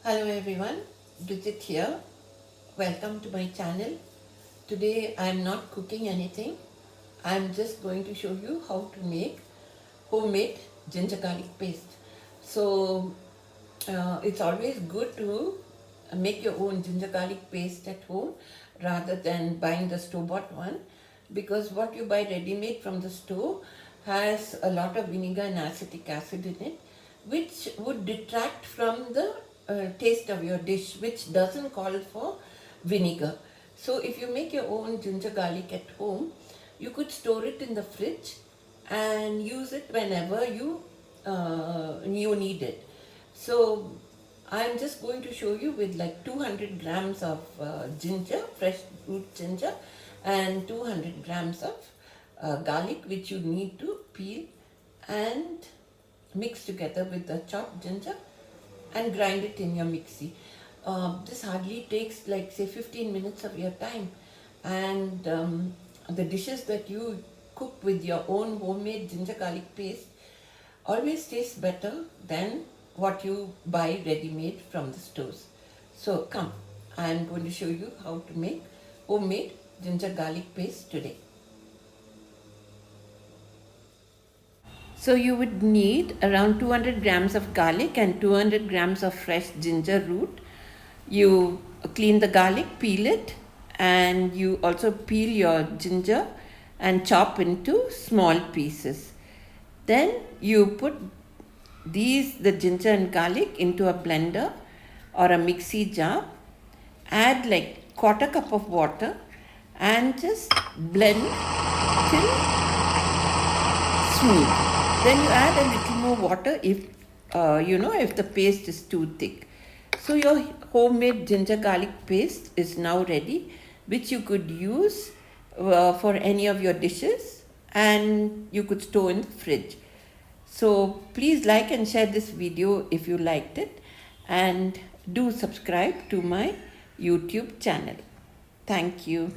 Hello everyone, Bridget here. Welcome to my channel. Today I am not cooking anything. I am just going to show you how to make homemade ginger garlic paste. So it's always good to make your own ginger garlic paste at home rather than buying the store-bought one, because what you buy ready-made from the store has a lot of vinegar and acetic acid in it, which would detract from the taste of your dish, which doesn't call for vinegar. So if you make your own ginger garlic at home, you could store it in the fridge and use it whenever you need it. So I'm just going to show you with like 200 grams of ginger, fresh root ginger, and 200 grams of garlic, which you need to peel and mix together with the chopped ginger and grind it in your mixie. This hardly takes like say 15 minutes of your time, and the dishes that you cook with your own homemade ginger garlic paste always taste better than what you buy ready-made from the stores. So come, I am going to show you how to make homemade ginger garlic paste today. So you would need around 200 grams of garlic and 200 grams of fresh ginger root. You clean the garlic, peel it, and you also peel your ginger and chop into small pieces. Then you put the ginger and garlic into a blender or a mixie jar. Add like quarter cup of water and just blend till smooth. Then you add a little more water if if the paste is too thick. So your homemade ginger garlic paste is now ready, which you could use for any of your dishes, and you could store in the fridge. So please like and share this video if you liked it, and do subscribe to my YouTube channel. Thank you.